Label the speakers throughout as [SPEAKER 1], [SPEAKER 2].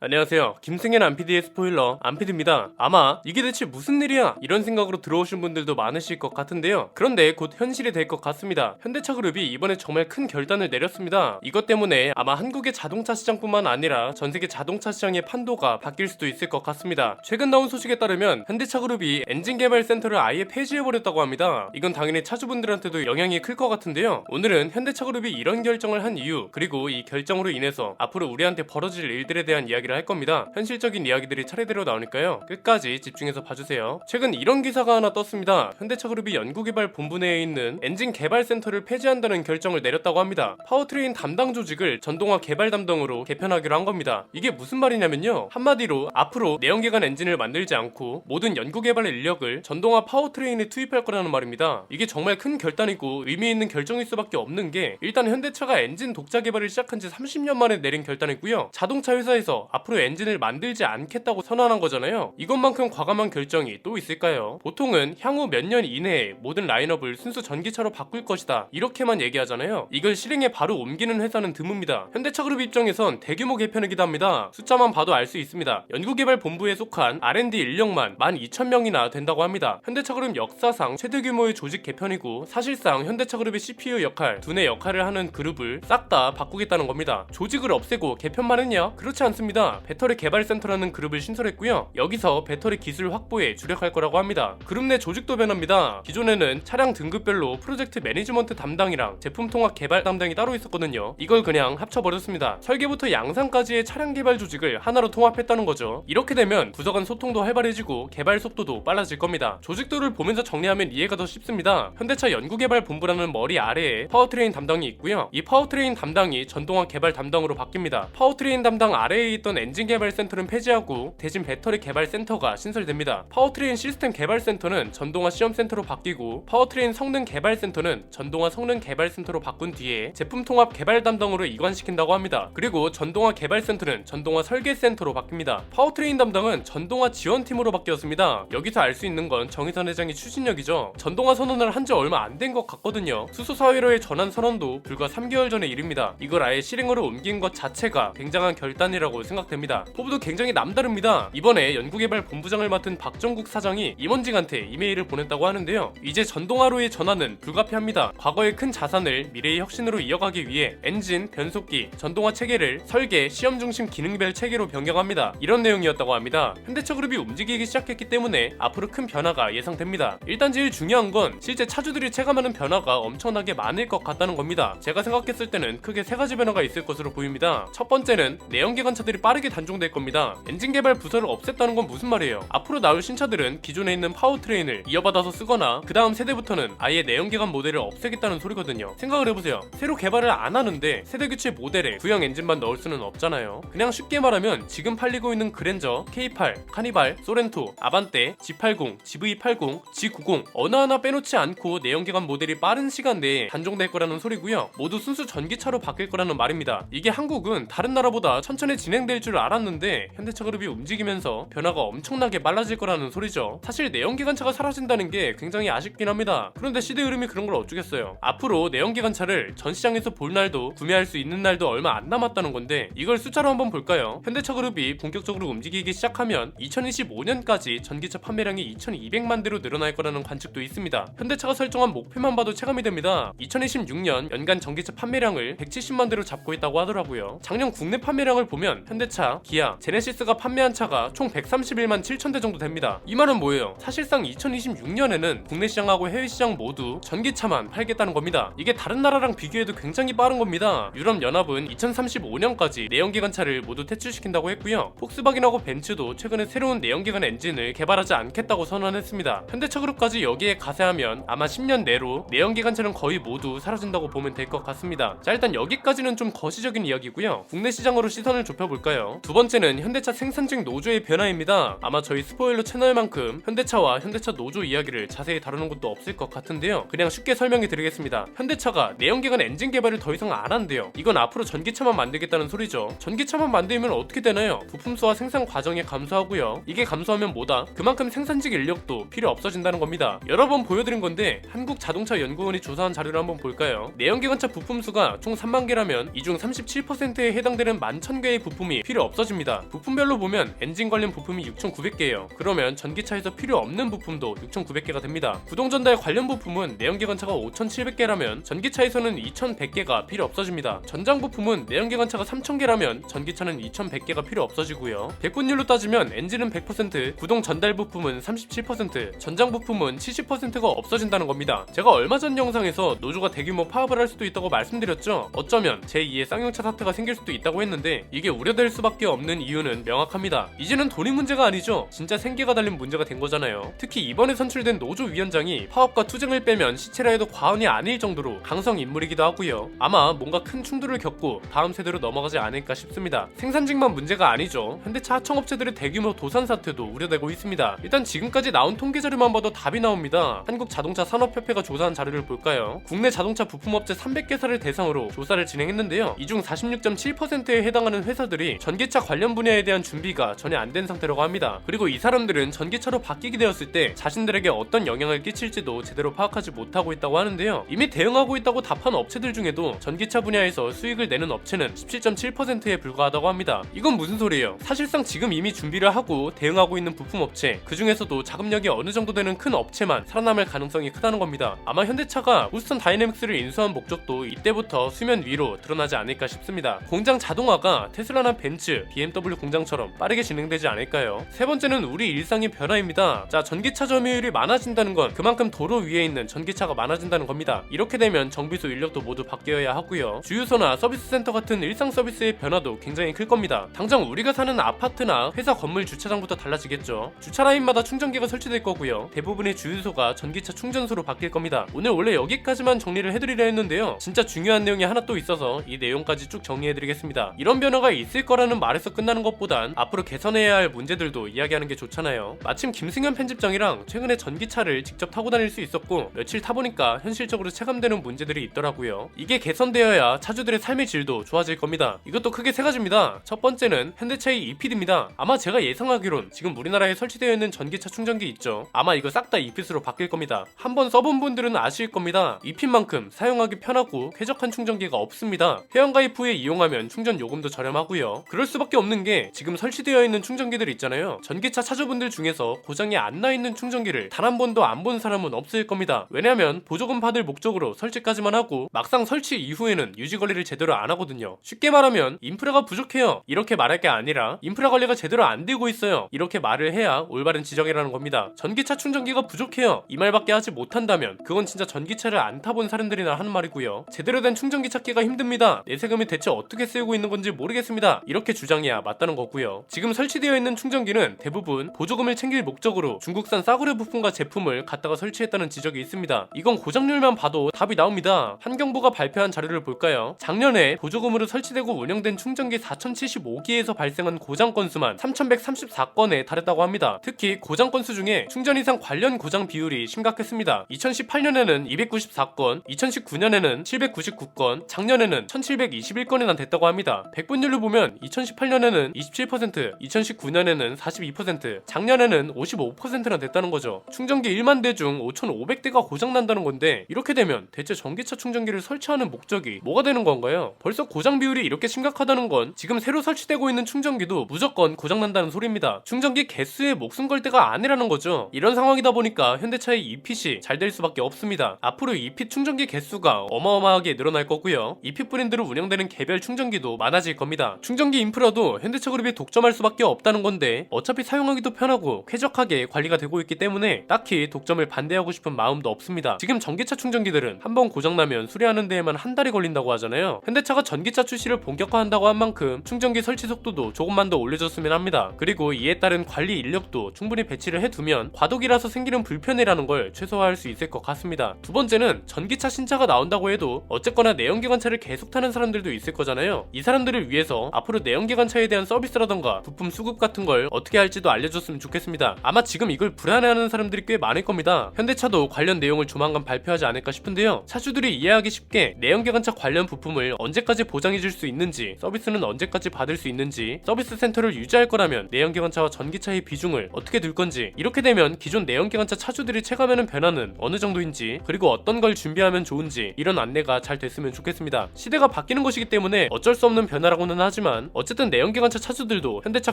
[SPEAKER 1] 안녕하세요. 김승현 안PD의 스포일러 안PD입니다. 아마 이게 대체 무슨 일이야? 이런 생각으로 들어오신 분들도 많으실 것 같은데요. 그런데 곧 현실이 될 것 같습니다. 현대차그룹이 이번에 정말 큰 결단을 내렸습니다. 이것 때문에 아마 한국의 자동차 시장뿐만 아니라 전세계 자동차 시장의 판도가 바뀔 수도 있을 것 같습니다. 최근 나온 소식에 따르면 현대차그룹이 엔진 개발 센터를 아예 폐지해버렸다고 합니다. 이건 당연히 차주분들한테도 영향이 클 것 같은데요. 오늘은 현대차그룹이 이런 결정을 한 이유, 그리고 이 결정으로 인해서 앞으로 우리한테 벌어질 일들에 대한 이야기를 할 겁니다. 현실적인 이야기들이 차례대로 나오니까요. 끝까지 집중해서 봐주세요. 최근 이런 기사가 하나 떴습니다. 현대차그룹이 연구개발 본부 내에 있는 엔진 개발 센터를 폐지한다는 결정을 내렸다고 합니다. 파워트레인 담당 조직을 전동화 개발 담당으로 개편하기로 한 겁니다. 이게 무슨 말이냐면요. 한마디로 앞으로 내연기관 엔진을 만들지 않고 모든 연구개발의 인력을 전동화 파워트레인에 투입할 거라는 말입니다. 이게 정말 큰 결단이고 의미 있는 결정일 수밖에 없는 게, 일단 현대차가 엔진 독자 개발을 시작한 지 30년 만에 내린 결단이고요. 자동차 회사에서 앞으로 엔진을 만들지 않겠다고 선언한 거잖아요. 이것만큼 과감한 결정이 또 있을까요? 보통은 향후 몇 년 이내에 모든 라인업을 순수 전기차로 바꿀 것이다, 이렇게만 얘기하잖아요. 이걸 실행에 바로 옮기는 회사는 드뭅니다. 현대차그룹 입장에선 대규모 개편이기도 합니다. 숫자만 봐도 알 수 있습니다. 연구개발 본부에 속한 R&D 인력만 12,000명이나 된다고 합니다. 현대차그룹 역사상 최대 규모의 조직 개편이고, 사실상 현대차그룹의 CPU 역할, 두뇌 역할을 하는 그룹을 싹 다 바꾸겠다는 겁니다. 조직을 없애고 개편만 했냐? 그렇지 않습니다. 배터리 개발센터라는 그룹을 신설했고요. 여기서 배터리 기술 확보에 주력할 거라고 합니다. 그룹 내 조직도 변합니다. 기존에는 차량 등급별로 프로젝트 매니지먼트 담당이랑 제품 통합 개발 담당이 따로 있었거든요. 이걸 그냥 합쳐버렸습니다. 설계부터 양산까지의 차량 개발 조직을 하나로 통합했다는 거죠. 이렇게 되면 부서 간 소통도 활발해지고 개발 속도도 빨라질 겁니다. 조직도를 보면서 정리하면 이해가 더 쉽습니다. 현대차 연구개발 본부라는 머리 아래에 파워트레인 담당이 있고요. 이 파워트레인 담당이 전동화 개발 담당으로 바뀝니다. 파워트레인 담당 아래에 있던 엔진 개발 센터는 폐지하고 대신 배터리 개발 센터가 신설됩니다. 파워트레인 시스템 개발 센터는 전동화 시험 센터로 바뀌고, 파워트레인 성능 개발 센터는 전동화 성능 개발 센터로 바꾼 뒤에 제품 통합 개발 담당으로 이관시킨다고 합니다. 그리고 전동화 개발 센터는 전동화 설계 센터로 바뀝니다. 파워트레인 담당은 전동화 지원팀으로 바뀌었습니다. 여기서 알 수 있는 건 정의선 회장의 추진력이죠. 전동화 선언을 한 지 얼마 안 된 것 같거든요. 수소사회로의 전환 선언도 불과 3개월 전의 일입니다. 이걸 아예 실행으로 옮긴 것 자체가 굉장한 결단이라고 생각됩니다. 포부도 굉장히 남다릅니다. 이번에 연구개발 본부장을 맡은 박정국 사장이 임원직한테 이메일을 보냈다고 하는데요. 이제 전동화로의 전환은 불가피합니다. 과거의 큰 자산을 미래의 혁신으로 이어가기 위해 엔진, 변속기, 전동화 체계를 설계, 시험 중심 기능별 체계로 변경합니다. 이런 내용이었다고 합니다. 현대차그룹이 움직이기 시작했기 때문에 앞으로 큰 변화가 예상됩니다. 일단 제일 중요한 건 실제 차주들이 체감하는 변화가 엄청나게 많을 것 같다는 겁니다. 제가 생각했을 때는 크게 세 가지 변화가 있을 것으로 보입니다. 첫 번째는 내연기관차들이 빠르게 단종될 겁니다. 엔진 개발 부서를 없앴다는 건 무슨 말이에요? 앞으로 나올 신차들은 기존에 있는 파워트레인을 이어받아서 쓰거나 그 다음 세대부터는 아예 내연기관 모델을 없애겠다는 소리거든요. 생각을 해보세요. 새로 개발을 안 하는데 세대 교체 모델에 구형 엔진만 넣을 수는 없잖아요. 그냥 쉽게 말하면 지금 팔리고 있는 그랜저, K8, 카니발, 소렌토, 아반떼, G80, GV80, G90 어느 하나 빼놓지 않고 내연기관 모델이 빠른 시간 내에 단종될 거라는 소리고요. 모두 순수 전기차로 바뀔 거라는 말입니다. 이게 한국은 다른 나라보다 천천히 진행될 줄 알았는데 현대차그룹이 움직이면서 변화가 엄청나게 빨라질 거라는 소리죠. 사실 내연기관차가 사라진다는 게 굉장히 아쉽긴 합니다. 그런데 시대 흐름이 그런 걸 어쩌겠어요. 앞으로 내연기관차를 전시장에서 볼 날도 구매할 수 있는 날도 얼마 안 남았다는 건데, 이걸 숫자로 한번 볼까요? 현대차그룹이 본격적으로 움직이기 시작하면 2025년까지 전기차 판매량이 2200만 대로 늘어날 거라는 관측도 있습니다. 현대차가 설정한 목표만 봐도 체감이 됩니다. 2026년 연간 전기차 판매량을 170만 대로 잡고 있다고 하더라고요. 작년 국내 판매량을 보면 현대차, 기아, 제네시스가 판매한 차가 총 131만 7천 대 정도 됩니다. 이 말은 뭐예요? 사실상 2026년에는 국내 시장하고 해외 시장 모두 전기차만 팔겠다는 겁니다. 이게 다른 나라랑 비교해도 굉장히 빠른 겁니다. 유럽연합은 2035년까지 내연기관차를 모두 퇴출시킨다고 했고요. 폭스바겐하고 벤츠도 최근에 새로운 내연기관 엔진을 개발하지 않겠다고 선언했습니다. 현대차그룹까지 여기에 가세하면 아마 10년 내로 내연기관차는 거의 모두 사라진다고 보면 될 것 같습니다. 자, 일단 여기까지는 좀 거시적인 이야기고요. 국내 시장으로 시선을 좁혀볼까요? 두 번째는 현대차 생산직 노조의 변화입니다. 아마 저희 스포일러 채널만큼 현대차와 현대차 노조 이야기를 자세히 다루는 것도 없을 것 같은데요. 그냥 쉽게 설명해 드리겠습니다. 현대차가 내연기관 엔진 개발을 더 이상 안 한대요. 이건 앞으로 전기차만 만들겠다는 소리죠. 전기차만 만들면 어떻게 되나요? 부품수와 생산 과정이 감소하고요. 이게 감소하면 뭐다? 그만큼 생산직 인력도 필요 없어진다는 겁니다. 여러 번 보여드린 건데 한국자동차연구원이 조사한 자료를 한번 볼까요? 내연기관차 부품수가 총 3만 개라면 이 중 37%에 해당되는 11,000개의 부품이 필요 없어집니다. 부품별로 보면 엔진 관련 부품이 6,900개예요. 그러면 전기차에서 필요 없는 부품도 6,900개가 됩니다. 구동 전달 관련 부품은 내연기관차가 5,700개라면 전기차에서는 2,100개가 필요 없어집니다. 전장 부품은 내연기관차가 3,000개라면 전기차는 2,100개가 필요 없어지고요. 백분율로 따지면 엔진은 100%, 구동 전달 부품은 37%, 전장 부품은 70%가 없어진다는 겁니다. 제가 얼마 전 영상에서 노조가 대규모 파업을 할 수도 있다고 말씀드렸죠. 어쩌면 제2의 쌍용차 사태가 생길 수도 있다고 했는데 이게 우려될 수밖에 없는 이유는 명확합니다. 이제는 돈이 문제가 아니죠. 진짜 생계가 달린 문제가 된 거잖아요. 특히 이번에 선출된 노조 위원장이 파업과 투쟁을 빼면 시체라 해도 과언이 아닐 정도로 강성 인물이기도 하고요. 아마 뭔가 큰 충돌을 겪고 다음 세대로 넘어가지 않을까 싶습니다. 생산직만 문제가 아니죠. 현대차 하청업체들의 대규모 도산 사태도 우려되고 있습니다. 일단 지금까지 나온 통계 자료만 봐도 답이 나옵니다. 한국자동차산업협회가 조사한 자료를 볼까요? 국내 자동차 부품업체 300개사를 대상으로 조사를 진행했는데요. 이 중 46.7%에 해당하는 회사들이 전기차 관련 분야에 대한 준비가 전혀 안 된 상태라고 합니다. 그리고 이 사람들은 전기차로 바뀌게 되었을 때 자신들에게 어떤 영향을 끼칠지도 제대로 파악하지 못하고 있다고 하는데요. 이미 대응하고 있다고 답한 업체들 중에도 전기차 분야에서 수익을 내는 업체는 17.7%에 불과하다고 합니다. 이건 무슨 소리예요? 사실상 지금 이미 준비를 하고 대응하고 있는 부품업체, 그 중에서도 자금력이 어느 정도 되는 큰 업체만 살아남을 가능성이 크다는 겁니다. 아마 현대차가 우스턴 다이내믹스를 인수한 목적도 이때부터 수면 위로 드러나지 않을까 싶습니다. 공장 자동화가 테슬라나 벤츠, BMW 공장처럼 빠르게 진행되지 않을까요? 세 번째는 우리 일상의 변화입니다. 자, 전기차 점유율이 많아진다는 건 그만큼 도로 위에 있는 전기차가 많아진다는 겁니다. 이렇게 되면 정비소 인력도 모두 바뀌어야 하고요. 주유소나 서비스 센터 같은 일상 서비스의 변화도 굉장히 클 겁니다. 당장 우리가 사는 아파트나 회사 건물 주차장부터 달라지겠죠. 주차 라인마다 충전기가 설치될 거고요. 대부분의 주유소가 전기차 충전소로 바뀔 겁니다. 오늘 원래 여기까지만 정리를 해드리려 했는데요. 진짜 중요한 내용이 하나 또 있어서 이 내용까지 쭉 정리해드리겠습니다. 이런 변화가 있을 거라는 말에서 끝나는 것보단 앞으로 개선해야 할 문제들도 이야기하는 게 좋잖아요. 마침 김승현 편집장이랑 최근에 전기차를 직접 타고 다닐 수 있었고 며칠 타보니까 현실적으로 체감되는 문제들이 있더라고요. 이게 개선되어야 차주들의 삶의 질도 좋아질 겁니다. 이것도 크게 세 가지입니다. 첫 번째는 현대차의 EPD입니다. 아마 제가 예상하기론 지금 우리나라에 설치되어 있는 전기차 충전기 있죠. 아마 이거 싹 다 EPS로 바뀔 겁니다. 한번 써본 분들은 아실 겁니다. EP만큼 사용하기 편하고 쾌적한 충전기가 없습니다. 회원가입 후에 이용하면 충전 요금도 저렴하고요. 그럴 수밖에 없는 게 지금 설치되어 있는 충전기들 있잖아요. 전기차 차주분들 중에서 고장이 안 나 있는 충전기를 단 한 번도 안 본 사람은 없을 겁니다. 왜냐면 보조금 받을 목적으로 설치까지만 하고 막상 설치 이후에는 유지 관리를 제대로 안 하거든요. 쉽게 말하면 인프라가 부족해요. 이렇게 말할 게 아니라 인프라 관리가 제대로 안 되고 있어요. 이렇게 말을 해야 올바른 지적이라는 겁니다. 전기차 충전기가 부족해요. 이 말밖에 하지 못한다면 그건 진짜 전기차를 안 타본 사람들이나 하는 말이고요. 제대로 된 충전기 찾기가 힘듭니다. 내 세금이 대체 어떻게 쓰이고 있는 건지 모르겠습니다. 이렇게 주장해야 맞다는 거고요. 지금 설치되어 있는 충전기는 대부분 보조금을 챙길 목적으로 중국산 싸구려 부품과 제품을 갖다가 설치했다는 지적이 있습니다. 이건 고장률만 봐도 답이 나옵니다. 환경부가 발표한 자료를 볼까요? 작년에 보조금으로 설치되고 운영된 충전기 4075기에서 발생한 고장 건수만 3134건에 달했다고 합니다. 특히 고장 건수 중에 충전 이상 관련 고장 비율이 심각했습니다. 2018년에는 294건, 2019년에는 799건, 작년에는 1721건이나 됐다고 합니다. 백분율로 보면 2018년에는 27%, 2019년에는 42%, 작년에는 55%나 됐다는 거죠. 충전기 1만 대 중 5,500대가 고장난다는 건데 이렇게 되면 대체 전기차 충전기를 설치하는 목적이 뭐가 되는 건가요? 벌써 고장 비율이 이렇게 심각하다는 건 지금 새로 설치되고 있는 충전기도 무조건 고장난다는 소리입니다. 충전기 개수에 목숨 걸 때가 아니라는 거죠. 이런 상황이다 보니까 현대차의 EPC 잘 될 수밖에 없습니다. 앞으로 EP 충전기 개수가 어마어마하게 늘어날 거고요. EP 브랜드로 운영되는 개별 충전기도 많아질 겁니다. 충전기 인프라도 현대차 그룹이 독점할 수밖에 없다는 건데 어차피 사용하기도 편하고 쾌적하게 관리가 되고 있기 때문에 딱히 독점을 반대하고 싶은 마음도 없습니다. 지금 전기차 충전기들은 한번 고장나면 수리하는 데에만 한 달이 걸린다고 하잖아요. 현대차가 전기차 출시를 본격화한다고 한 만큼 충전기 설치 속도도 조금만 더 올려줬으면 합니다. 그리고 이에 따른 관리 인력도 충분히 배치를 해두면 과도기라서 생기는 불편이라는 걸 최소화할 수 있을 것 같습니다. 두 번째는 전기차 신차가 나온다고 해도 어쨌거나 내연기관차를 계속 타는 사람들도 있을 거잖아요. 이 사람들을 위해서 앞으로 내연기관차에 대한 서비스라던가 부품 수급 같은 걸 어떻게 할지도 알려줬으면 좋겠습니다. 아마 지금 이걸 불안해하는 사람들이 꽤 많을 겁니다. 현대차도 관련 내용을 조만간 발표하지 않을까 싶은데요. 차주들이 이해하기 쉽게 내연기관차 관련 부품을 언제까지 보장해줄 수 있는지, 서비스는 언제까지 받을 수 있는지, 서비스 센터를 유지할 거라면 내연기관차와 전기차의 비중을 어떻게 둘 건지, 이렇게 되면 기존 내연기관차 차주들이 체감하는 변화는 어느 정도인지, 그리고 어떤 걸 준비하면 좋은지 이런 안내가 잘 됐으면 좋겠습니다. 시대가 바뀌는 것이기 때문에 어쩔 수 없는 변화라고는 하지만 어쨌든 내연기관차 차주들도 현대차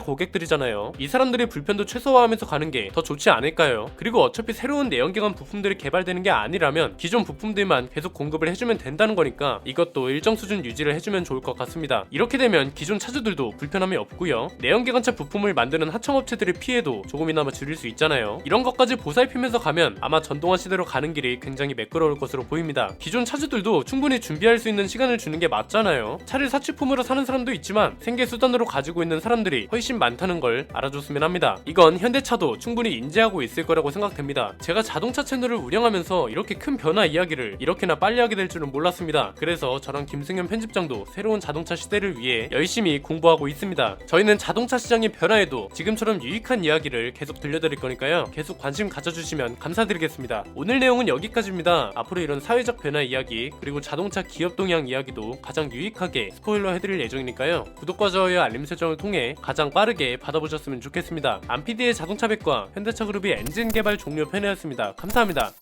[SPEAKER 1] 고객들이잖아요. 이 사람들의 불편도 최소화하면서 가는 게 더 좋지 않을까요? 그리고 어차피 새로운 내연기관 부품들이 개발되는 게 아니라면 기존 부품들만 계속 공급을 해주면 된다는 거니까 이것도 일정 수준 유지를 해주면 좋을 것 같습니다. 이렇게 되면 기존 차주들도 불편함이 없고요. 내연기관차 부품을 만드는 하청업체들의 피해도 조금이나마 줄일 수 있잖아요. 이런 것까지 보살피면서 가면 아마 전동화 시대로 가는 길이 굉장히 매끄러울 것으로 보입니다. 기존 차주들도 충분히 준비할 수 있는 시간을 주는 게 맞잖아요. 차를 사치품으로 사는 사람도 있지만 생계 수단으로 가지고 있는 사람들이 훨씬 많다는 걸 알아줬으면 합니다. 이건 현대차도 충분히 인지하고 있을 거라고 생각됩니다. 제가 자동차 채널을 운영하면서 이렇게 큰 변화 이야기를 이렇게나 빨리 하게 될 줄은 몰랐습니다. 그래서 저랑 김승현 편집장도 새로운 자동차 시대를 위해 열심히 공부하고 있습니다. 저희는 자동차 시장의 변화에도 지금처럼 유익한 이야기를 계속 들려드릴 거니까요. 계속 관심 가져주시면 감사드리겠습니다. 오늘 내용은 여기까지입니다. 앞으로 이런 사회적 변화 이야기 그리고 자동차 기업 동향 이야기도 가장 유익하게 스포일러 해드릴 예정이니까요. 구독과 좋아요 알림 설정을 통해 가장 빠르게 받아보셨으면 좋겠습니다. 안피디의 자동차 백과 현대차 그룹의 엔진 개발 종료 편이었습니다. 감사합니다.